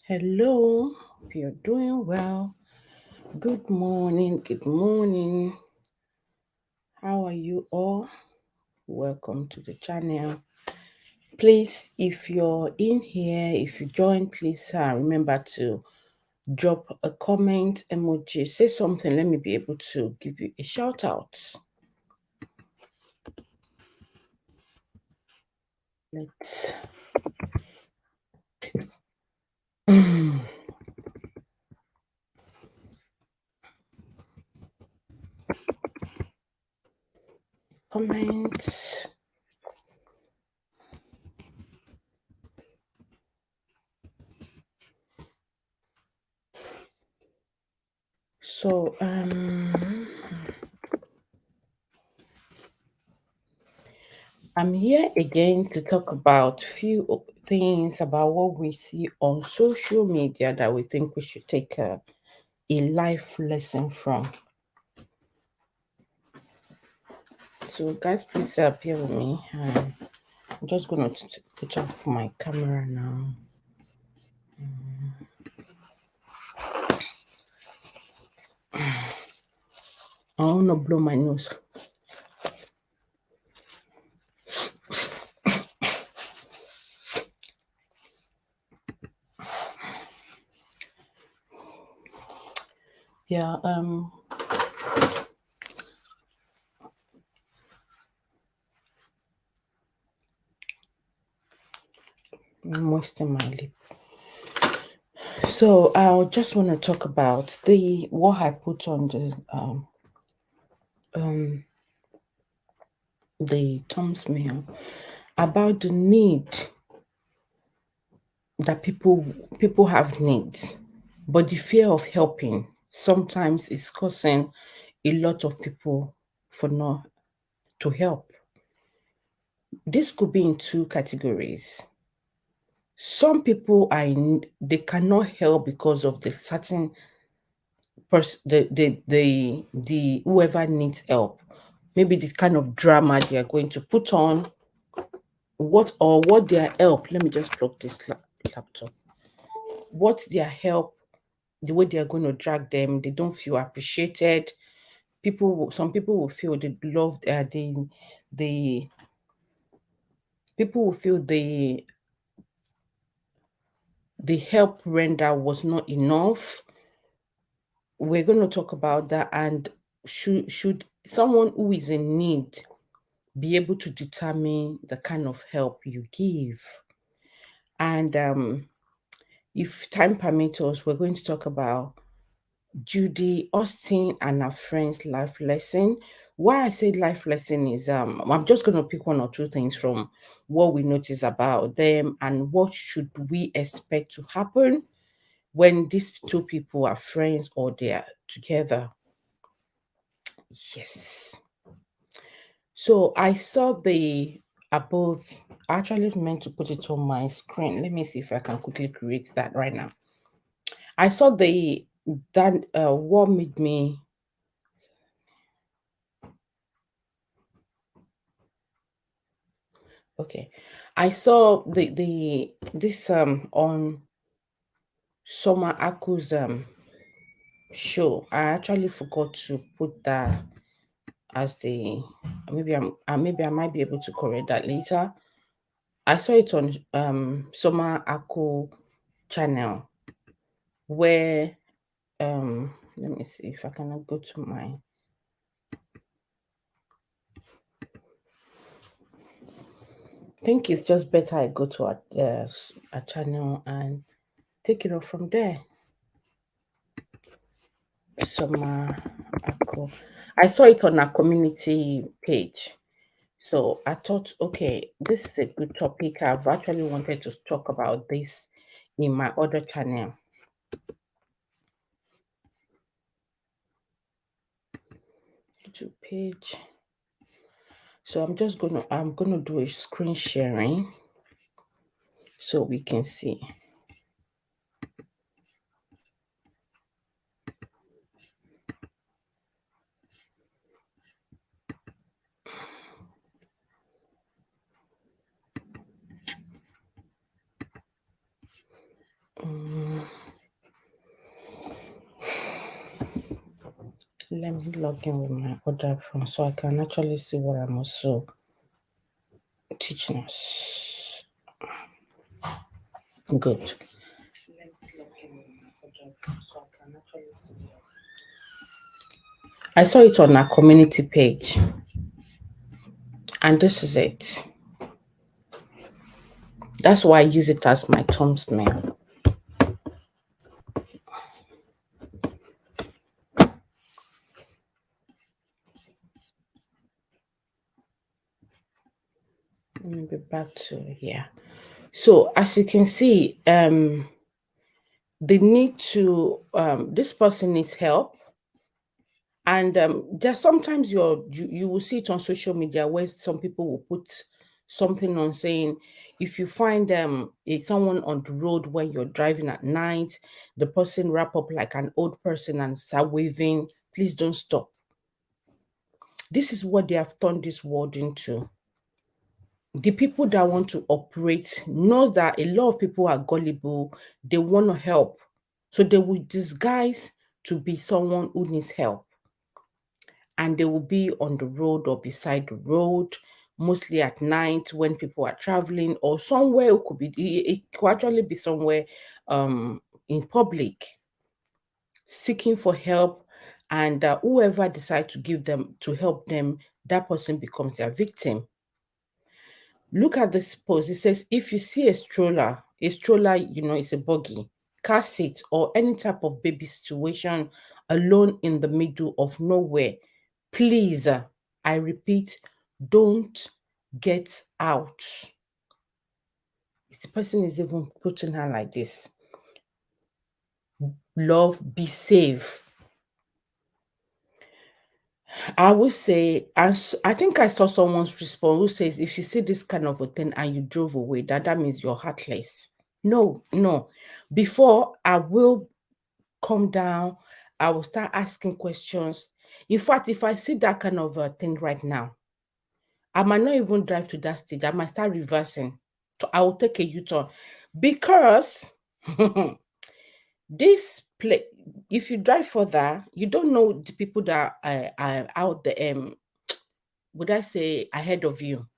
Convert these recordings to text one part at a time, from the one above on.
Hello, hope you're doing well. Good morning, good morning. How are you all? Welcome to the channel. Please, if you're in here, if you join, please remember to drop a comment emoji, say something. Let me be able to give you a shout out. Let's comments. So I'm here again to talk about few things about what we see on social media that we think we should take a life lesson from. So, guys, please appear with me. I'm just going to put off my camera now. I want to blow my nose. Yeah, I'm moistening my lip. So I just want to talk about what I put on the Tom's mail about the need that people have needs, but the fear of helping sometimes is causing a lot of people for not to help. This could be in two categories. Some people they cannot help because of the certain person, the whoever needs help, maybe the kind of drama they are going to put on, what their help. Let me just plug this laptop. What their help, the way they are going to drag them, they don't feel appreciated. Some people will feel they loved. The people will feel the help render was not enough. We're going to talk about that. And should someone who is in need be able to determine the kind of help you give? And if time permits us, we're going to talk about Judy Austin and her friend's life lesson. Why I say life lesson is I'm just going to pick one or two things from what we notice about them and what should we expect to happen when these two people are friends or they are together. Yes. So I saw the above. I actually meant to put it on my screen. Let me see if I can quickly create that right now. I saw what made me. Okay, I saw the this on Summer Aku's show. I actually forgot to put that as the maybe I might be able to correct that later. I saw it on Summer Aku channel where let me see if I can go to my. I think it's just better I go to a channel and take it off from there. Summer Ako. I saw it on our community page. So I thought, okay, this is a good topic. I've actually wanted to talk about this in my other channel. YouTube page. So I'm gonna do a screen sharing so we can see. Let me log in with my other phone so I can actually see what I'm also teaching us. Good. Let me log in with my other phone so I can actually see what I saw it on our community page. And this is it. That's why I use it as my thumbnail. Let me be back to here. So as you can see, they need to this person needs help. And there's sometimes you will see it on social media where some people will put something on saying, if you find someone on the road when you're driving at night, the person wrap up like an old person and start waving, please don't stop. This is what they have turned this world into. The people that want to operate knows that a lot of people are gullible. They want to help, so they will disguise to be someone who needs help, and they will be on the road or beside the road, mostly at night when people are traveling, or somewhere. It could be, it could actually be somewhere in public, seeking for help, and whoever decides to give them to help them, that person becomes their victim. Look at this post. It says, if you see a stroller, is a buggy, car seat, or any type of baby situation alone in the middle of nowhere, please, I repeat, don't get out. If the person is even putting her like this, love, be safe. I would say, as I think I saw someone's response who says, if you see this kind of a thing and you drove away, that means you're heartless. No, no. Before I will come down, I will start asking questions. In fact, if I see that kind of a thing right now, I might not even drive to that stage. I might start reversing. So I will take a U-turn because this place, if you drive further, you don't know the people that are out there. Would I say ahead of you?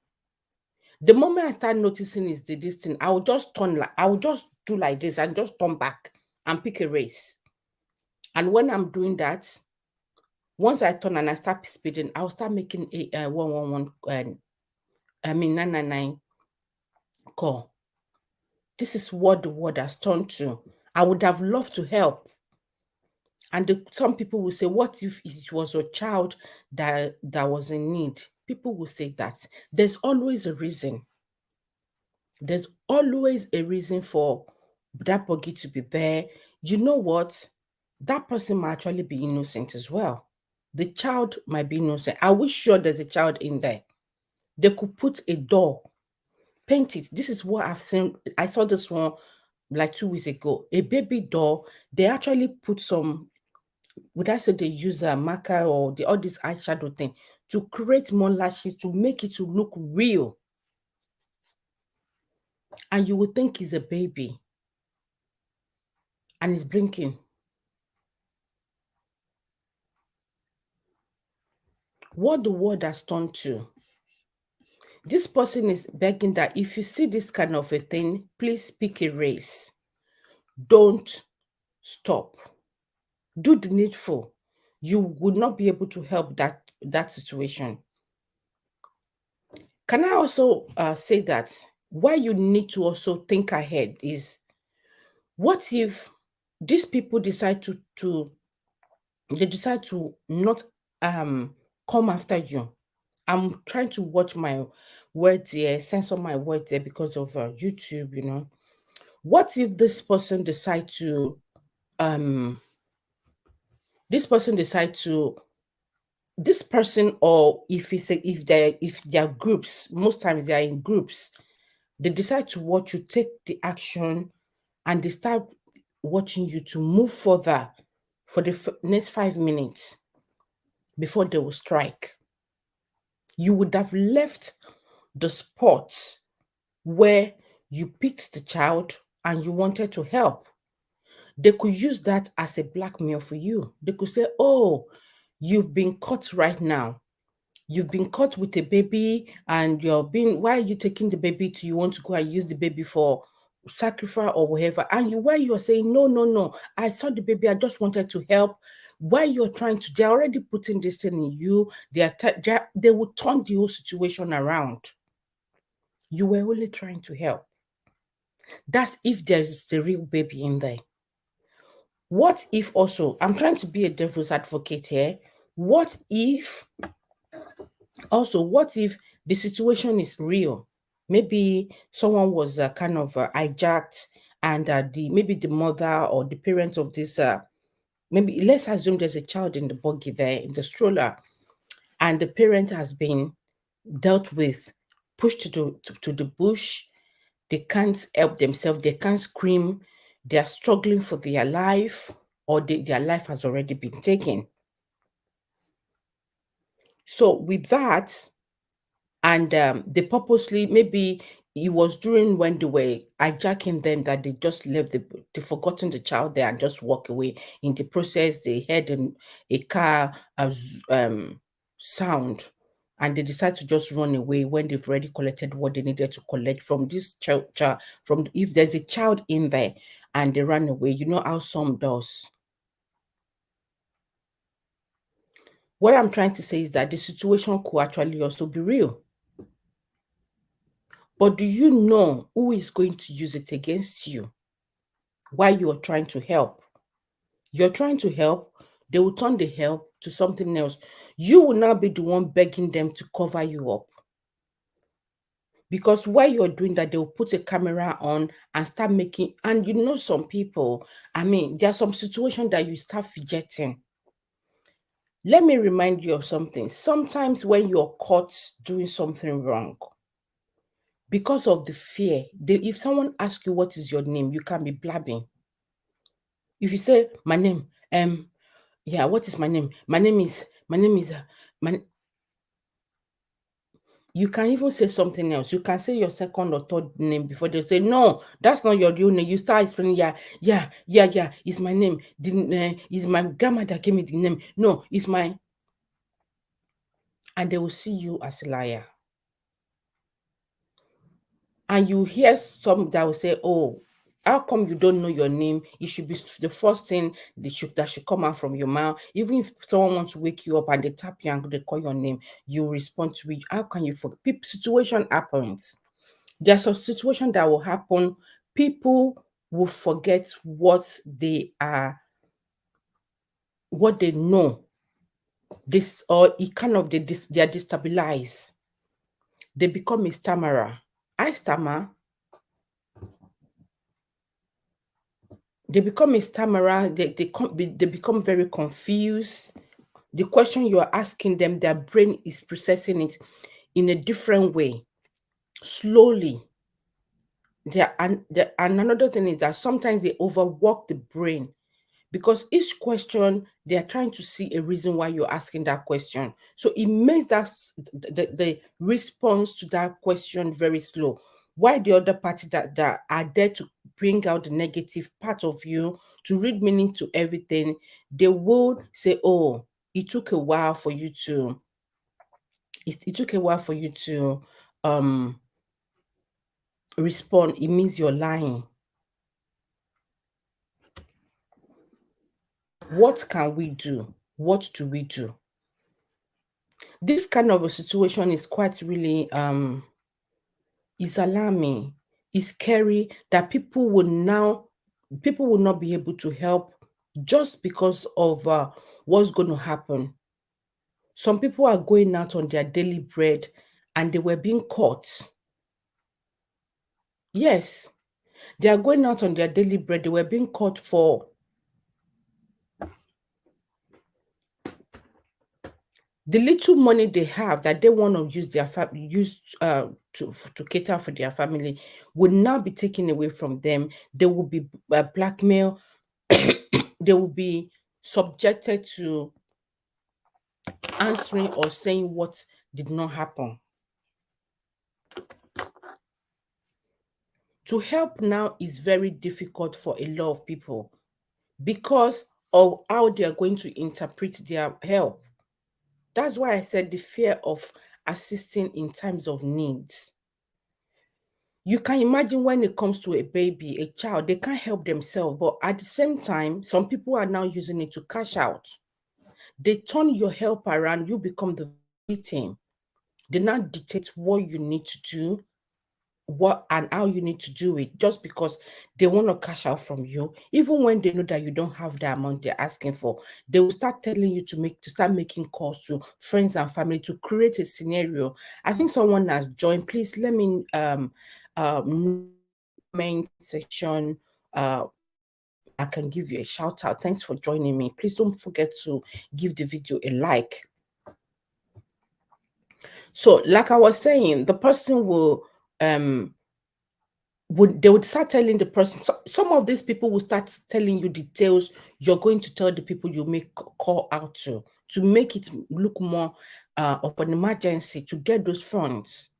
The moment I start noticing is this thing, I will just I will just do like this and just turn back and pick a race. And when I'm doing that, once I turn and I start speeding, I'll start making a 111 999 call. This is what the world has turned to. I would have loved to help. And some people will say, what if it was a child that was in need? People will say that. There's always a reason. There's always a reason for that buggy to be there. You know what? That person might actually be innocent as well. The child might be innocent. I wish sure there's a child in there. They could put a door, paint it. This is what I've seen. I saw this one like 2 weeks ago. A baby doll. They actually put some, would I say they use a marker or all this eyeshadow thing to create more lashes to make it to look real. And you would think it's a baby. And it's blinking. What the world has turned to. This person is begging that if you see this kind of a thing, please pick a race. Don't stop. Do the needful. You would not be able to help that situation. Can I also say that why you need to also think ahead is, what if these people decide to not come after you? I'm trying to watch my words here, censor my words here because of YouTube. What if this person decide to um this person decide to this person, or if they're groups, most times they are in groups, they decide to watch you take the action, and they start watching you to move further for the next 5 minutes before they will strike. You would have left the spot where you picked the child and you wanted to help. They could use that as a blackmail for you. They could say, oh, You've been caught right now. You've been caught with a baby and you're being, why are you taking the baby to, you want to go and use the baby for sacrifice or whatever? And why you're saying, no, no, no, I saw the baby, I just wanted to help. Why you're trying to, they're already putting this thing in you. They will turn the whole situation around. You were only trying to help. That's if there's the real baby in there. What if also, I'm trying to be a devil's advocate here. What if the situation is real? Maybe someone was kind of hijacked, and maybe the mother or the parent of this, maybe let's assume there's a child in the buggy there, in the stroller, and the parent has been dealt with, pushed to the bush. They can't help themselves, they can't scream, they are struggling for their life, or their life has already been taken. So with that, and they purposely, maybe it was during when they were hijacking them, that they just left they forgotten the child there and just walk away. In the process, they heard a car sound, and they decided to just run away when they've already collected what they needed to collect from this child. From, if there's a child in there and they ran away, you know how some does. What I'm trying to say is that the situation could actually also be real. But do you know who is going to use it against you while you are trying to help? You're trying to help, they will turn the help to something else. You will now be the one begging them to cover you up. Because while you're doing that, they will put a camera on and start making, and you know, some people, I mean, there are some situations that you start fidgeting. Let me remind you of something. Sometimes when you're caught doing something wrong, because of the fear, if someone asks you what is your name, you can be blabbing. If you say my name, yeah, what is my name? My name is my. You can even say something else. You can say your second or third name before they say no. That's not your real name. You start explaining, yeah. It's my name. It's my grandma that gave me the name. No, it's my. And they will see you as a liar. And you hear some that will say, oh, how come you don't know your name? It should be the first thing that should come out from your mouth. Even if someone wants to wake you up and they tap you and they call your name, you respond to it. How can you forget? Situation happens. There's a situation that will happen. People will forget what they are, what they know. This, or it kind of, they are destabilized. They become a stammerer. I stammer. They become a stammerer. They become very confused. The question you are asking them, their brain is processing it in a different way, slowly. And another thing is that sometimes they overwork the brain, because each question, they are trying to see a reason why you're asking that question. So it makes the response to that question very slow. Why the other party that are there to bring out the negative part of you, to read meaning to everything, they will say, oh, it took a while for you to, it took a while for you to respond. It means you're lying. What can we do? What do we do? This kind of a situation is quite really is alarming. It's scary that people will not be able to help just because of what's going to happen. Some people are going out on their daily bread and they were being caught. Yes, they are going out on their daily bread. They were being caught for the little money they have that they want to use to cater for their family will now be taken away from them. They will be blackmailed. They will be subjected to answering or saying what did not happen. To help now is very difficult for a lot of people because of how they are going to interpret their help. That's why I said the fear of assisting in times of needs. You can imagine when it comes to a baby, a child, they can't help themselves. But at the same time, some people are now using it to cash out. They turn your help around, you become the victim. They now dictate what you need to do, what and how you need to do it, just because they want to cash out from you. Even when they know that you don't have the amount they're asking for, they will start telling you to start making calls to friends and family to create a scenario. I think someone has joined. Please let me comment section. I can give you a shout out. Thanks for joining me. Please don't forget to give the video a like. So, like I was saying, the person will they would start telling the person. So some of these people will start telling you details you're going to tell the people you make call out to make it look more of an emergency to get those funds.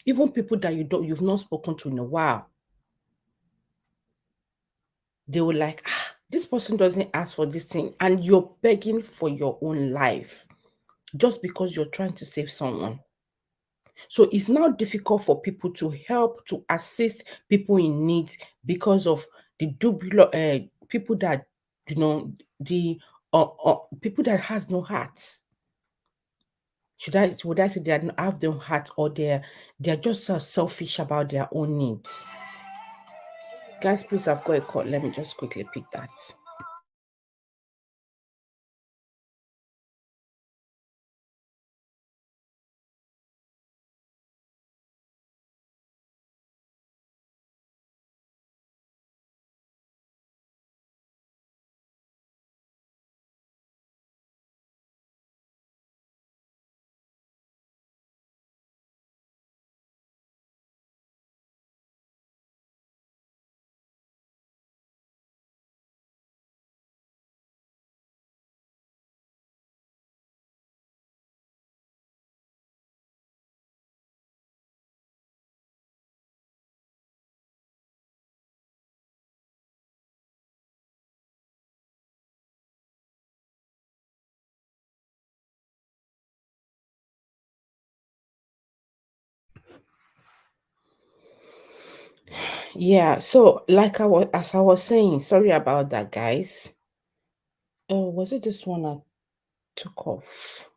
Even people that you've not spoken to in a while, they will like, this person doesn't ask for this thing, and you're begging for your own life just because you're trying to save someone. So it's now difficult for people to help, to assist people in need because of the people that, the people that has no hearts. Would I say they don't have no heart, or they're just so selfish about their own needs? Guys, please, I've got a call. Let me just quickly pick that. Yeah, so like as I was saying, sorry about that, guys. Oh, was it this one I took off?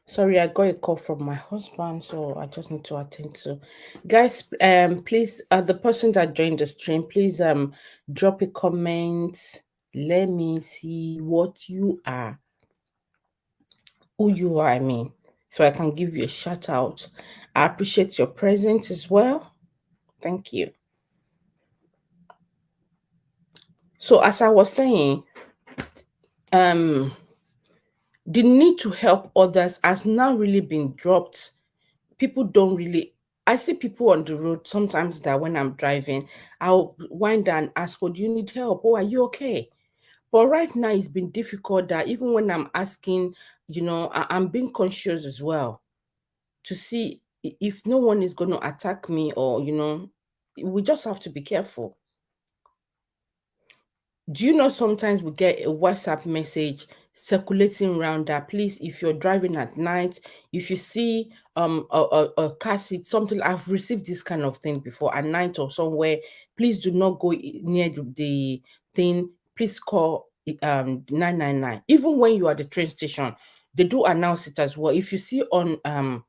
Sorry, I got a call from my husband, so I just need to attend to. Guys, please, the person that joined the stream, please drop a comment. Let me see what you are, who you are, I mean, so I can give you a shout out. I appreciate your presence as well. Thank you. So as I was saying, the need to help others has now really been dropped. People don't really, I see people on the road sometimes that when I'm driving, I'll wind down and ask, oh, do you need help? Oh, are you okay? But right now it's been difficult that even when I'm asking, I'm being conscious as well to see if no one is going to attack me, or, we just have to be careful. Do you know sometimes we get a WhatsApp message circulating around that, please, if you're driving at night, if you see a car seat, something, I've received this kind of thing before at night or somewhere, please do not go near the thing, please call 999. Even when you are at the train station, they do announce it as well. If you see on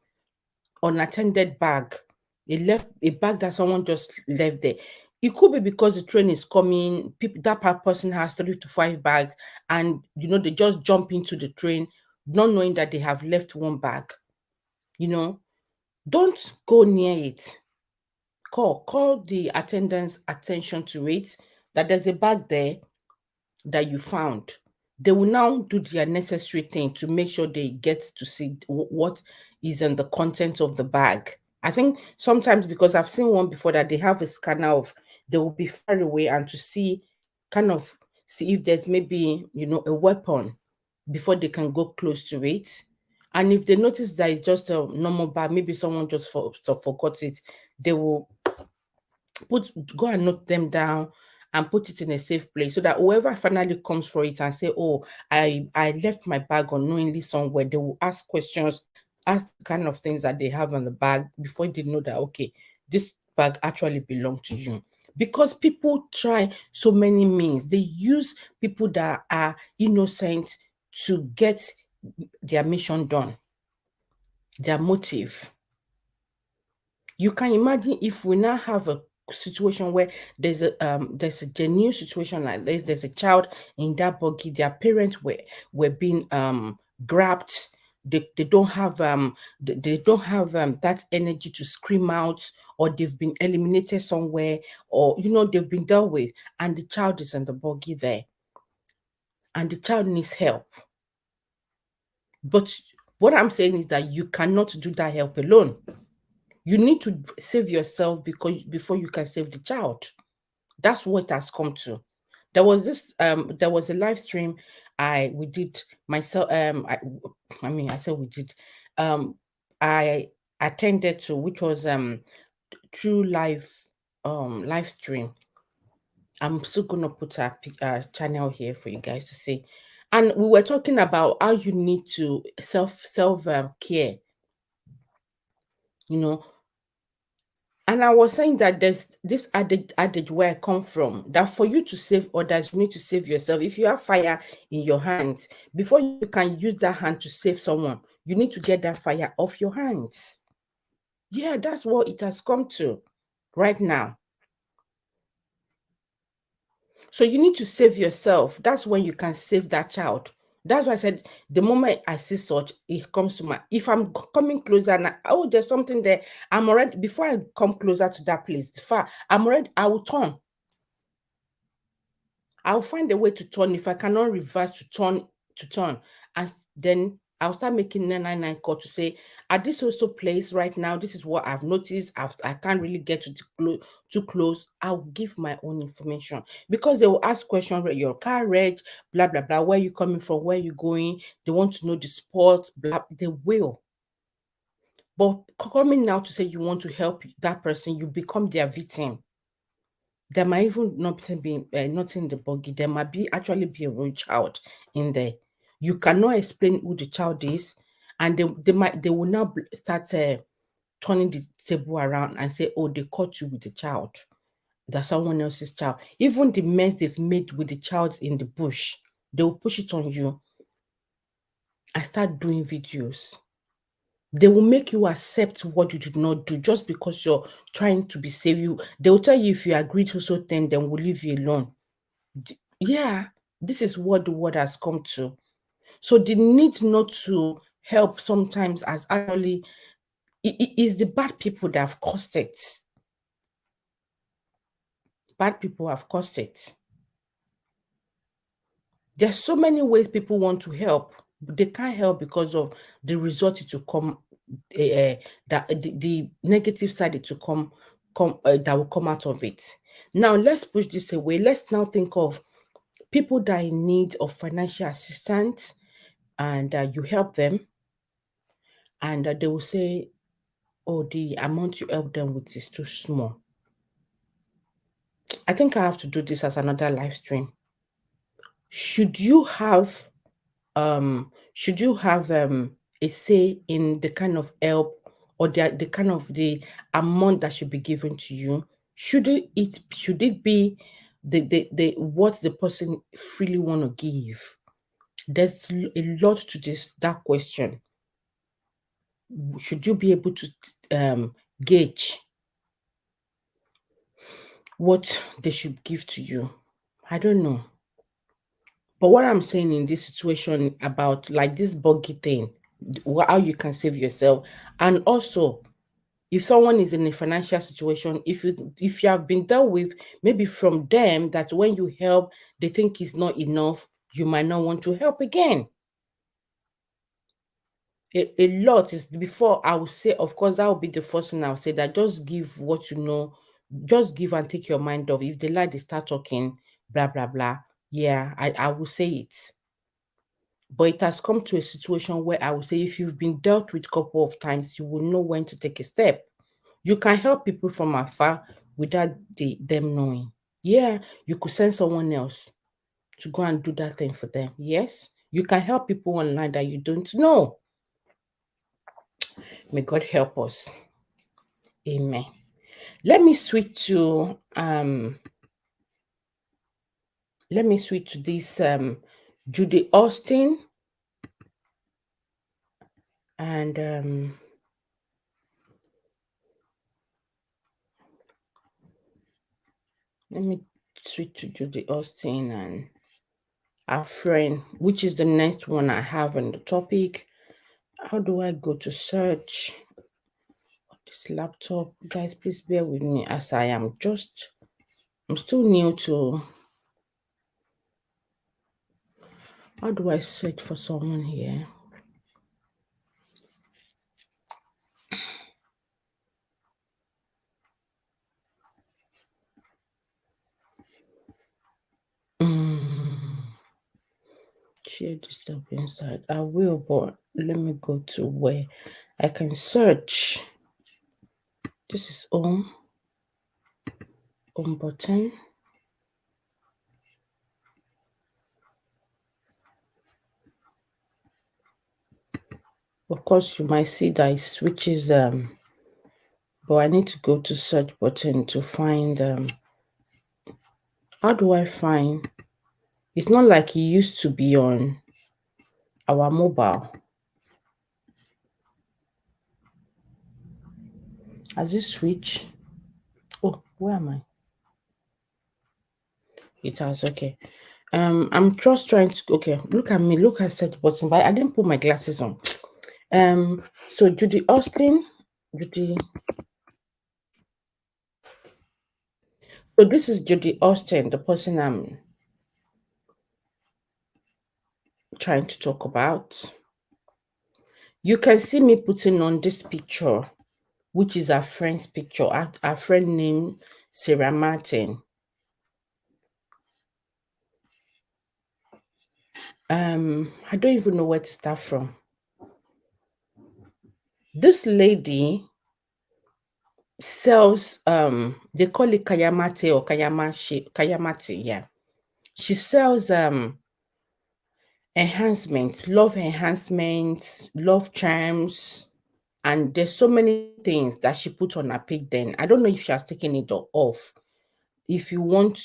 unattended bag, a bag that someone just left there. It could be because the train is coming, people that person has 3 to 5 bags, and they just jump into the train, not knowing that they have left one bag. Don't go near it. Call the attendant's attention to it, that there's a bag there that you found. They will now do their necessary thing to make sure they get to see what is in the content of the bag. I think sometimes, because I've seen one before, that they have a scanner of, they will be far away, and to see, kind of see if there's maybe, a weapon before they can go close to it. And if they notice that it's just a normal bag, maybe someone just forgot it, they will go and note them down and put it in a safe place so that whoever finally comes for it and say, oh, I left my bag unknowingly somewhere, they will ask questions, ask the kind of things that they have on the bag before they know that, okay, this bag actually belongs to you. Because people try so many means. They use people that are innocent to get their mission done, their motive. You can imagine if we now have a situation where there's a genuine situation like this. There's a child in that buggy. Their parents were being grabbed. They don't have they don't have that energy to scream out, or they've been eliminated somewhere, or they've been dealt with, and the child is in the buggy there, and the child needs help. But what I'm saying is that you cannot do that help alone. You need to save yourself before you can save the child. That's what it has come to. There was a live stream we did myself. I mean, I said we did. I attended to, which was true live stream. I'm still gonna put a channel here for you guys to see. And we were talking about how you need to self care, you know. And I was saying that there's this adage where I come from, that for you to save others, you need to save yourself. If you have fire in your hands, before you can use that hand to save someone, you need to get that fire off your hands. Yeah, that's what it has come to right now. So you need to save yourself. That's when you can save that child. That's why I said the moment I see such, it comes to my. If I'm coming closer and there's something there, I'm already, before I come closer to that place, far, I will turn. I'll find a way to turn. If I cannot reverse, to turn, and then I'll start making 999 call to say, at this also place right now, this is what I've noticed. I can't really get too close. I'll give my own information, because they will ask questions, your car reg, blah blah blah, where you coming from, where you going. They want to know the sport, blah. They will. But coming now to say you want to help that person, you become their victim. There might even not be not in the buggy. There might actually be a real child in there. You cannot explain who the child is, and they will now start turning the table around and say, oh, they caught you with the child. That's someone else's child. Even the mess they've made with the child in the bush, they will push it on you and start doing videos. They will make you accept what you did not do just because you're trying to be safe. They will tell you, if you agree to something, then we'll leave you alone. Yeah, this is what the world has come to. So the need not to help sometimes as actually it is the bad people that have caused it. Bad people have caused it. There's so many ways people want to help, but they can't help because of the result to come, that the negative side to come that will come out of it. Now let's push this away. Let's now think of people that are in need of financial assistance, and you help them, and they will say, oh, the amount you help them with is too small. I think I have to do this as another live stream. Should you have a say in the kind of help, or the kind of the amount that should be given to you? Should it be the what the person freely want to give? There's a lot to that question. Should you be able to gauge what they should give to you? I don't know. But what I'm saying in this situation about like this buggy thing, how you can save yourself, and also if someone is in a financial situation, if you have been dealt with, maybe from them, that when you help, they think it's not enough, you might not want to help again. A lot is, before I would say, of course, that would be the first thing I would say, that just give what you know, just give and take your mind off. If they like, they start talking, blah, blah, blah. Yeah, I will say it. But it has come to a situation where I would say, if you've been dealt with a couple of times, you will know when to take a step. You can help people from afar without them knowing. Yeah, you could send someone else to go and do that thing for them. Yes, you can help people online that you don't know. May God help us. Amen. Let me switch to this Judy Austin and let me switch to Judy Austin and our friend, which is the next one I have on the topic. How do I go to search this laptop? Guys, please bear with me as I'm still new to. How do I search for someone here? Share disturbance inside. I will, but let me go to where I can search. This is home button. Of course, you might see that it switches, but I need to go to search button to find, how do I find? It's not like it used to be on our mobile. Has it switched? Oh, where am I? It has, okay. I'm just trying to, okay, look at me, look at search button, but I didn't put my glasses on. So Judy Austin, so this is Judy Austin, the person I'm trying to talk about. You can see me putting on this picture, which is our friend's picture, our friend named Sarah Martin. I don't even know where to start from. This lady sells, they call it kayamate or kayamate, yeah. She sells enhancements, love enhancements, love charms, and there's so many things that she put on her page then. I don't know if she has taken it off. If you want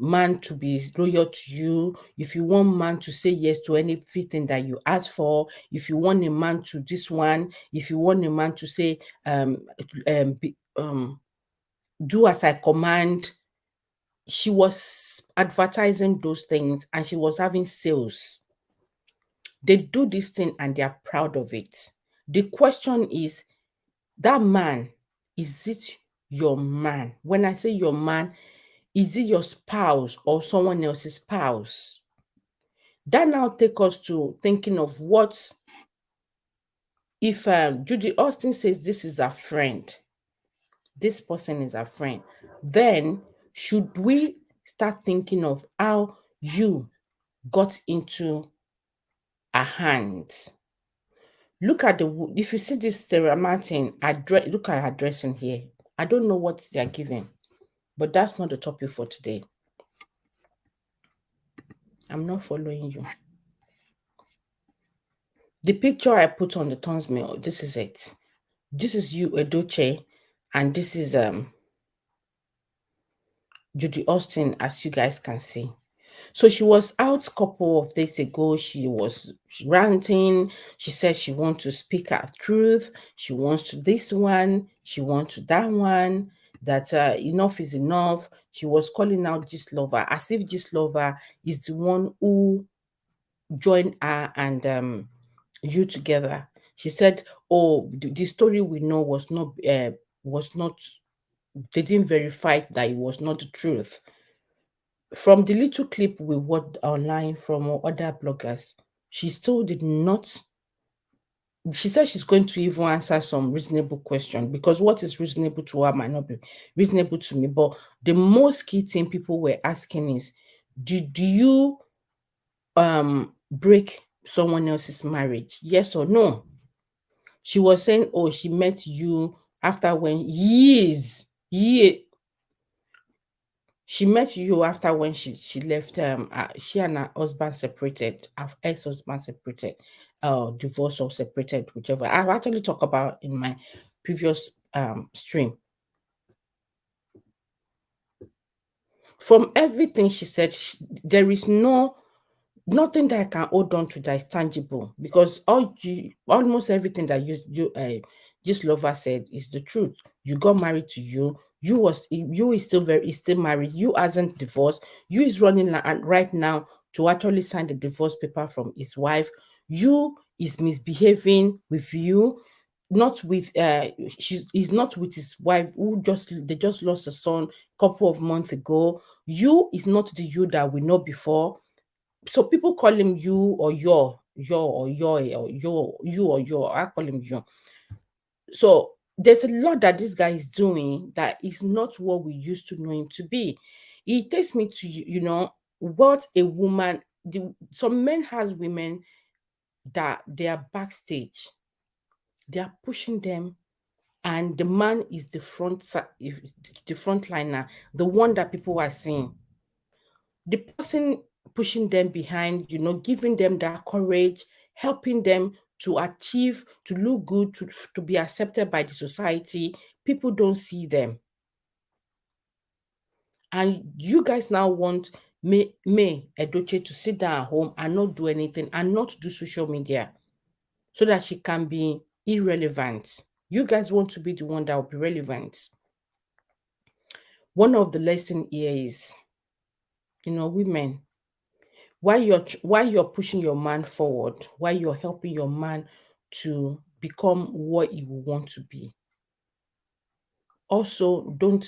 man to be loyal to you, if you want man to say yes to anything that you ask for, if you want a man to this one, if you want a man to say be, do as I command, she was advertising those things and she was having sales. They do this thing and they are proud of it. The question is, that man, is it your man? When I say your man, is it your spouse or someone else's spouse? That now take us to thinking of what if Judy Austin says this is a friend, this person is a friend, then should we start thinking of how you got into her hands? Look at if you see this Sarah Martin address, look at her dressing here. I don't know what they are giving, but that's not the topic for today. I'm not following you. The picture I put on the Tons Mail, this is it. This is you, Edoche, and this is Judy Austin, as you guys can see. So she was out a couple of days ago. She was ranting. She said she wants to speak her truth. She wants to this one. She wants to that one. That enough is enough. She was calling out this lover as if this lover is the one who joined her and you together. She said, "Oh, the story we know was not. They didn't verify that it was not the truth." From the little clip we watched online from other bloggers, she still did not. She said she's going to even answer some reasonable question because what is reasonable to her might not be reasonable to me. But the most key thing people were asking is, do you break someone else's marriage? Yes or no? She was saying, oh, she met you after when years She met you after when she left. She and her husband separated. Her ex-husband separated, divorced or separated, whichever. I've actually talked about in my previous stream. From everything she said, there is nothing that I can hold on to that is tangible, because almost everything that this lover said is the truth. You got married to you is still married. You hasn't divorced. You is running right now to actually sign the divorce paper from his wife. You is misbehaving with you, not with he's not with his wife, who they just lost a son couple of months ago. You is not the you that we know before. So people call him you or your. I call him you. So there's a lot that this guy is doing that is not what we used to know him to be. It takes me to what a woman. Some men has women that they are backstage. They are pushing them, and the man is the front liner, the one that people are seeing. The person pushing them behind, giving them that courage, helping them to achieve, to look good, to be accepted by the society. People don't see them. And you guys now want May Edoche to sit down at home and not do anything and not do social media so that she can be irrelevant. You guys want to be the one that will be relevant. One of the lesson here is, women, while you're pushing your man forward, while you're helping your man to become what he will want to be, also don't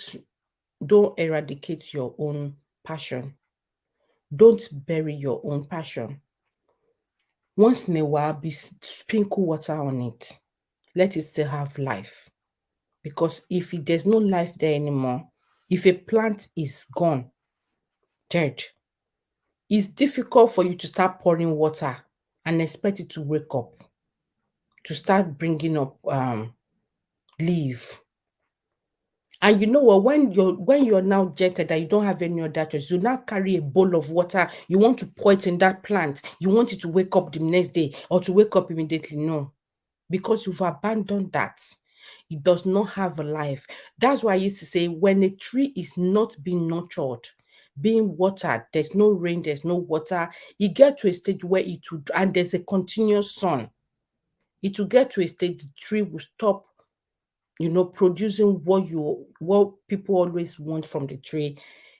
eradicate your own passion. Don't bury your own passion. Once in a while, sprinkle water on it. Let it still have life. Because if there's no life there anymore, if a plant is gone, dead, it's difficult for you to start pouring water and expect it to wake up, to start bringing up leaf. And you know what? When you're now jetted that you don't have any other choice, you now carry a bowl of water. You want to pour it in that plant. You want it to wake up the next day or to wake up immediately. No, because you've abandoned that. It does not have a life. That's why I used to say, when a tree is not being nurtured, being watered, there's no rain, there's no water, it gets to a stage where it would, and there's a continuous sun. It will get to a stage the tree will stop, producing what people always want from the tree.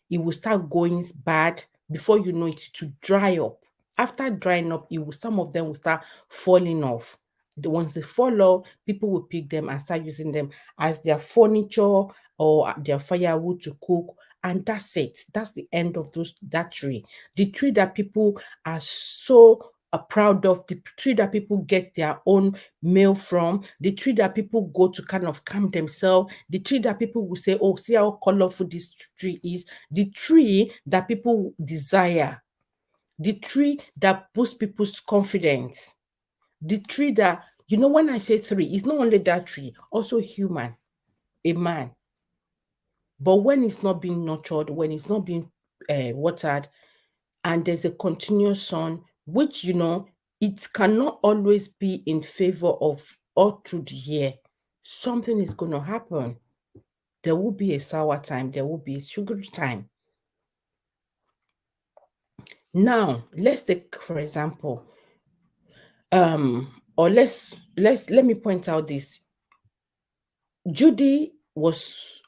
It will start going bad. Before you know it, to dry up. After drying up, some of them will start falling off. The ones they fall off, people will pick them and start using them as their furniture or their firewood to cook. And that's it. That's the end of that tree. The tree that people are so proud of, the tree that people get their own meal from, the tree that people go to kind of calm themselves, the tree that people will say, oh, see how colorful this tree is, the tree that people desire, the tree that boosts people's confidence, the tree that, when I say tree, it's not only that tree, also human, a man. But when it's not being nurtured, when it's not being watered, and there's a continuous sun, which, it cannot always be in favor of all through the year, something is going to happen. There will be a sour time, there will be a sugary time. Now, let's take, for example, or let me point out this. Judy was,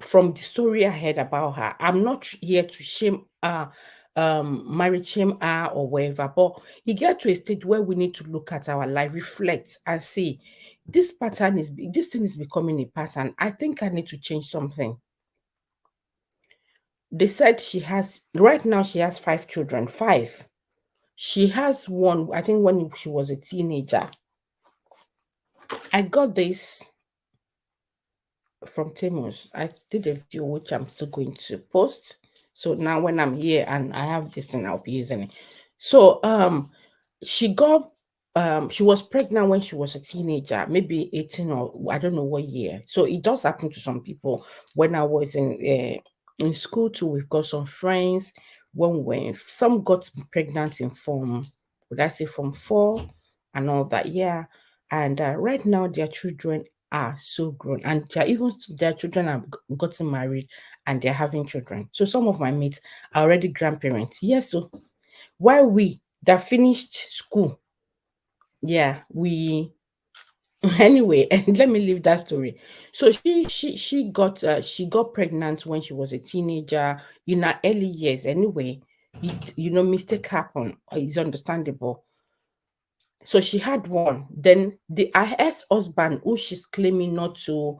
from the story I heard about her, I'm not here to shame her, marriage shame her or whatever, but you get to a stage where we need to look at our life, reflect and see, this thing is becoming a pattern. I think I need to change something. They said right now she has 5 children. 5. She has one, I think, when she was a teenager. I got this from Temos. I did a video which I'm still going to post. So now when I'm here and I have this thing, I'll be using it. So she was pregnant when she was a teenager, maybe 18 or I don't know what year. So it does happen to some people. When I was in In school too, we've got some friends when some got pregnant in form, would I say from 4 and all that, yeah. And right now their children are so grown, and even their children have gotten married and they're having children. So some of my mates are already grandparents. Yes, so while we that finished school, yeah, we anyway, and let me leave that story. So she got pregnant when she was a teenager in her early years. Anyway, mistake happened. It's understandable. So she had one. Then the her ex-husband, who she's claiming not to,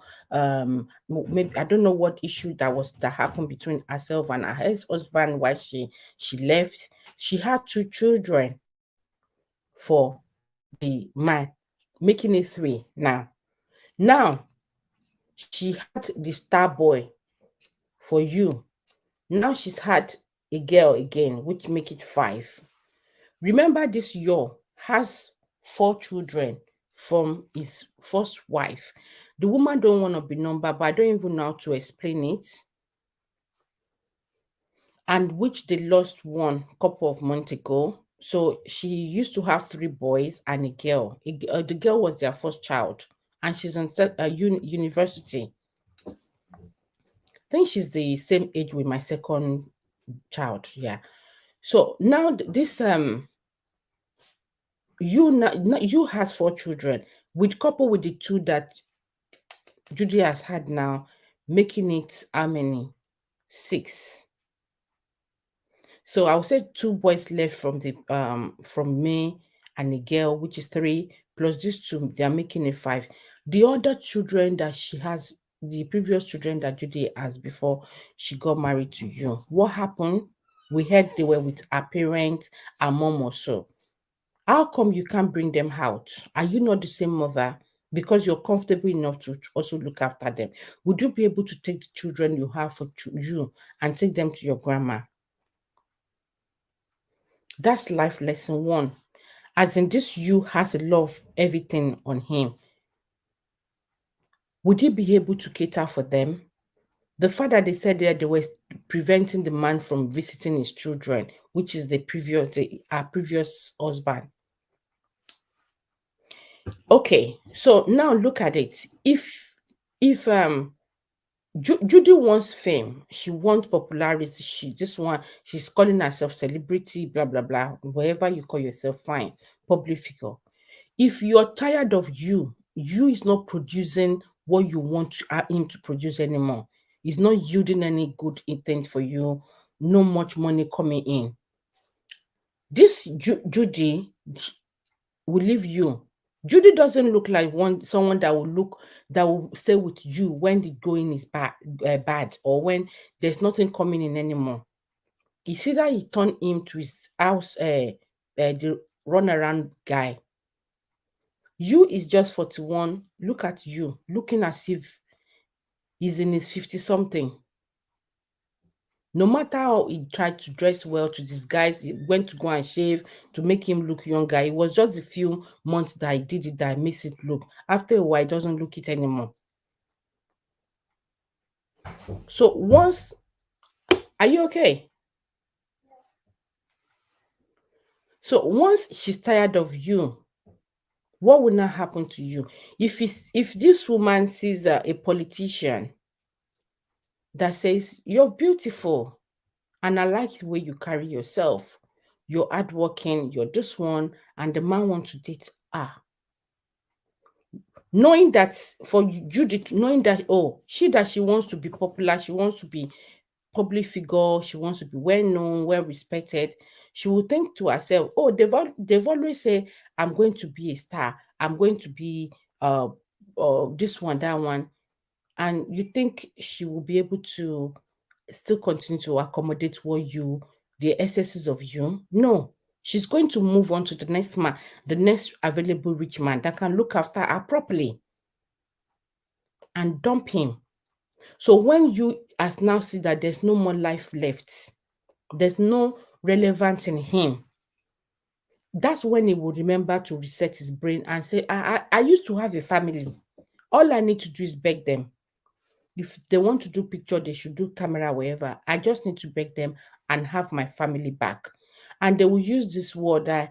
maybe I don't know what issue that happened between herself and her ex-husband, why she left. She had 2 children for the man, making it 3 now. Now she had the star boy for you. Now she's had a girl again, which make it 5. Remember, this Yo has 4 children from his first wife. The woman don't want to be numbered, but I don't even know how to explain it. And which they lost one couple of months ago. So she used to have 3 boys and a girl. The girl was their first child, and she's in university. I think she's the same age with my second child. Yeah. So now this you has 4 children, with couple with the 2 that Judy has had now, making it how many? 6. So I would say 2 boys left from me, and a girl, which is 3, plus these 2, they are making it 5. The other children that she has, the previous children that Judy has before she got married to you, what happened? We heard they were with her parents, her mom or so. How come you can't bring them out? Are you not the same mother? Because you're comfortable enough to also look after them. Would you be able to take the children you have for you and take them to your grandma? That's life lesson 1. As in, this you has a lot of everything on him. Would you be able to cater for them? The fact that they said that they were preventing the man from visiting his children, which is our previous husband. Okay, so now look at it. If Judy wants fame, she wants popularity, she's calling herself celebrity, blah blah blah, whatever you call yourself, fine, public figure. If you're tired of you is not producing what you want him to produce anymore. He's not yielding any good intent for you, no much money coming in. This Judy will leave you. Judy doesn't look like someone that will stay with you when the going is bad, or when there's nothing coming in anymore. It's either he turn him to his house, the runaround guy. You is just 41. Look at you, looking as if he's in his 50 something. No matter how he tried to dress well, to disguise, he went to go and shave to make him look younger. It was just a few months that he did it that makes it look. After a while, it doesn't look it anymore. So are you okay? So once she's tired of you, what will now happen to you? If this woman sees a politician that says, "You're beautiful, and I like the way you carry yourself. You're hardworking, you're this one," and the man wants to date her. Knowing that for Judith, knowing that, oh, she wants to be popular, she wants to be public figure, she wants to be well known, well respected, she will think to herself, oh, they've always said, I'm going to be a star, I'm going to be this one, that one. And you think she will be able to still continue to accommodate the excesses of you? No. She's going to move on to the next man, the next available rich man that can look after her properly, and dump him. So when you as now see that there's no more life left, there's no relevance in him, that's when he will remember to reset his brain and say, I used to have a family. All I need to do is beg them. If they want to do picture, they should do camera wherever. I just need to beg them and have my family back. And they will use this word. I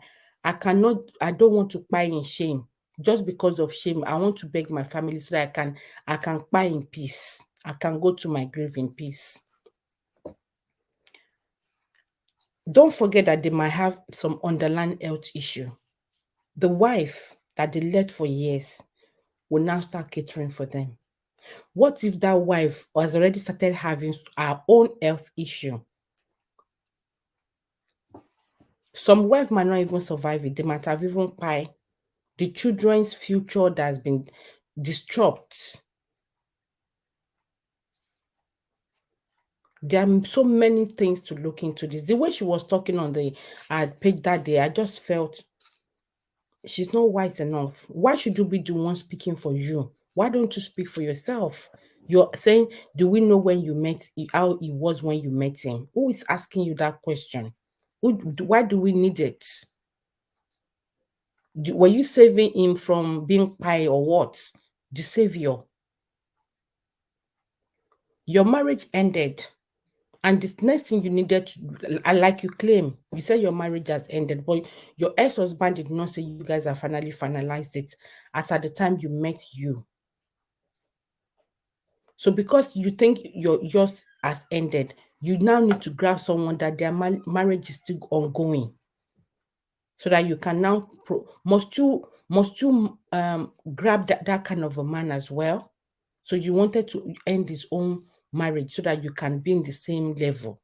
don't want to cry in shame. Just because of shame, I want to beg my family so that I can cry in peace. I can go to my grave in peace. Don't forget that they might have some underlying health issue. The wife that they led for years will now start catering for them. What if that wife has already started having her own health issue? Some wife might not even survive it. They might have even died. The children's future that has been disrupted. There are so many things to look into this. The way she was talking on the page that day, I just felt she's not wise enough. Why should you be the one speaking for you? Why don't you speak for yourself? You're saying, do we know when you met, how it was when you met him? Who is asking you that question? Why do we need it? Were you saving him from being pie or what? The savior. Your marriage ended. And the next thing you needed to, like you claim, you said your marriage has ended, but your ex-husband did not say you guys have finally finalized it as at the time you met you. So because you think yours has ended, you now need to grab someone that their marriage is still ongoing. So that you can now, must you grab that kind of a man as well? So you wanted to end his own marriage so that you can be in the same level.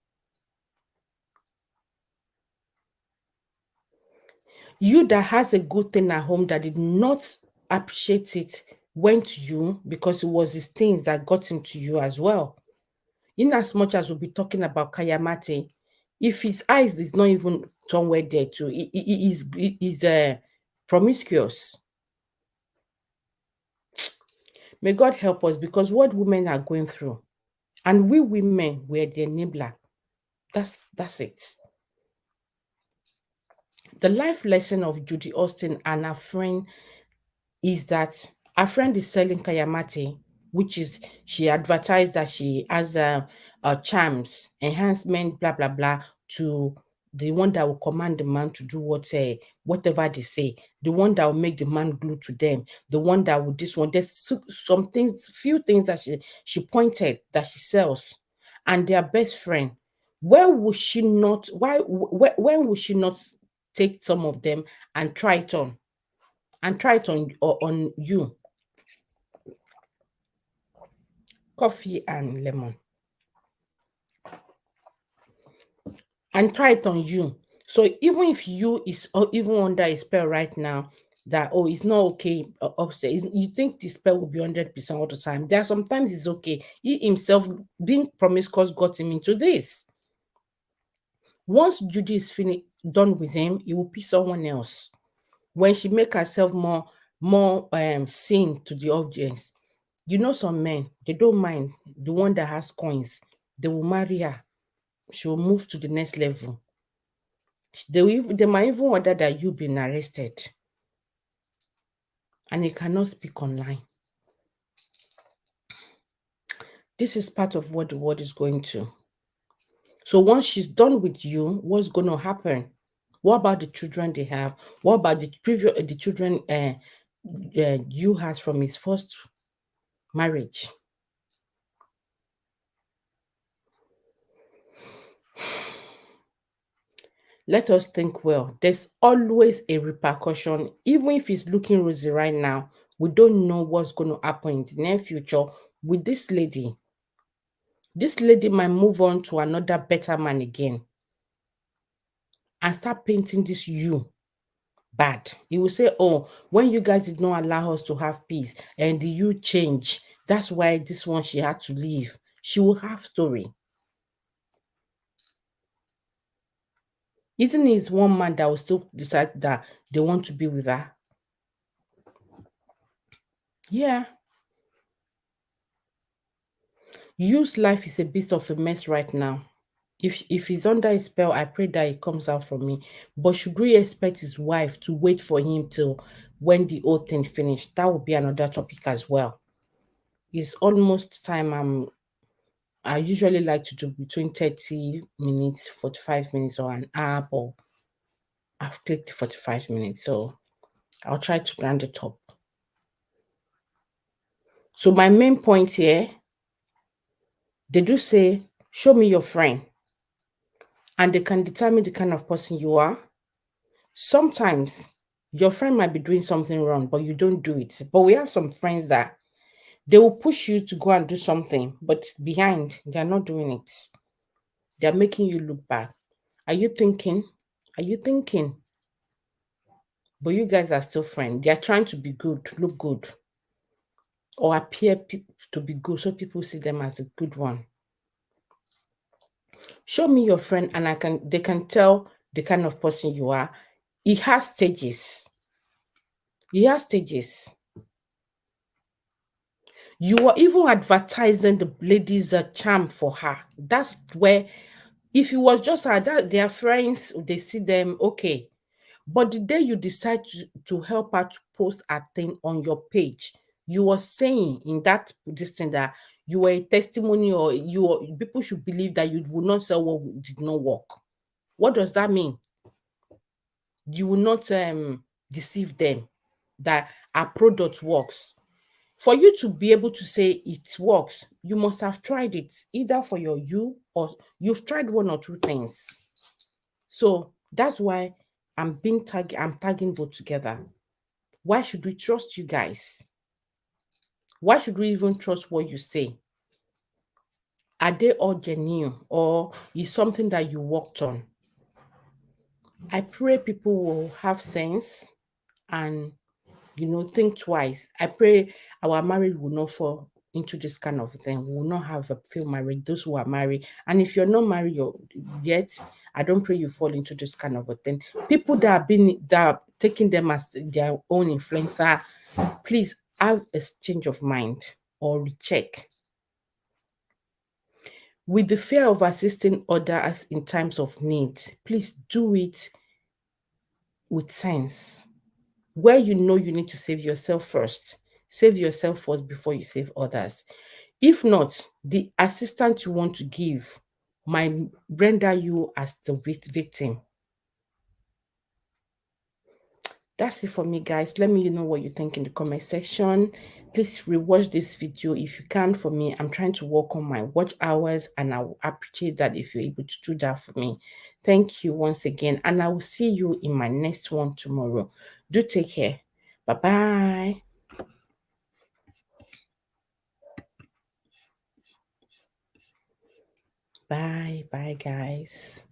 You that has a good thing at home that did not appreciate it went to you because it was his things that got him to you as well. In as much as we'll be talking about Kayamate, if his eyes is not even somewhere there too, he's promiscuous. May God help us, because what women are going through, and we women were the enabler. That's it. The life lesson of Judy Austin and her friend is that her friend is selling Kayamate, which is, she advertised that she has charms, enhancement, blah blah blah, to the one that will command the man to do whatever they say, the one that will make the man glued to them, the one that will this one. There's some things, few things that she pointed that she sells, and they are best friend. Where would she not? When would she not take some of them and try it on? And try it on you. Coffee and lemon. And try it on you. So even if you is even under a spell right now, that it's not okay upstairs, you think the spell will be 100% all the time. There are sometimes it's okay. He himself being promiscuous got him into this. Once Judy is finished done with him, he will pick someone else. When she make herself more seen to the audience, you know, some men, they don't mind the one that has coins. They will marry her. She will move to the next level. They might even order that you've been arrested. And you cannot speak online. This is part of what the world is going to. So once she's done with you, what's going to happen? What about the children they have? What about the children you has from his first marriage? Let us think well. There's always a repercussion. Even if it's looking rosy right now, we don't know what's going to happen in the near future with this lady. This lady might move on to another better man again and start painting this you bad. He will say, oh, when you guys did not allow us to have peace and the you change, that's why this one she had to leave. She will have story. Isn't it one man that will still decide that they want to be with her? Yeah. You's life is a bit of a mess right now. If he's under a spell, I pray that it comes out from me. But should we expect his wife to wait for him till when the whole thing finished? That would be another topic as well. It's almost time. I usually like to do between 30 minutes, 45 minutes, or an hour, but I've clicked 45 minutes, so I'll try to round it up. So my main point here, they do say, show me your friend, and they can determine the kind of person you are. Sometimes your friend might be doing something wrong, but you don't do it. But we have some friends that they will push you to go and do something, but behind, they're not doing it. They're making you look bad. Are you thinking? Are you thinking? But you guys are still friends. They're trying to be good, look good, or appear to be good so people see them as a good one. Show me your friend and they can tell the kind of person you are. He has stages. He has stages. You are even advertising the ladies a charm for her. That's where, if it was just her, that their friends, they see them, okay. But the day you decide to help her to post a thing on your page, you were saying in that this thing that you were a testimony, or people should believe that you will not sell what did not work. What does that mean? You will not deceive them that our product works. For you to be able to say it works, you must have tried it either for you or you've tried one or two things. So that's why I'm tagging both together. Why should we trust you guys? Why should we even trust what you say? Are they all genuine, or is something that you worked on? I pray people will have sense and think twice. I pray our marriage will not fall into this kind of thing. We will not have a failed marriage, those who are married. And if you're not married yet, I don't pray you fall into this kind of a thing. People that are taking them as their own influencer, please have a change of mind or recheck. With the fear of assisting others in times of need, please do it with sense. Where you know you need to save yourself first, save yourself first before you save others. If not, the assistance you want to give might render you as the victim. That's it for me, guys. Let me know what you think in the comment section. Please rewatch this video if you can. For me, I'm trying to work on my watch hours, and I will appreciate that if you're able to do that for me. Thank you once again, and I will see you in my next one tomorrow. Do take care. Bye-bye. Bye. Bye, guys.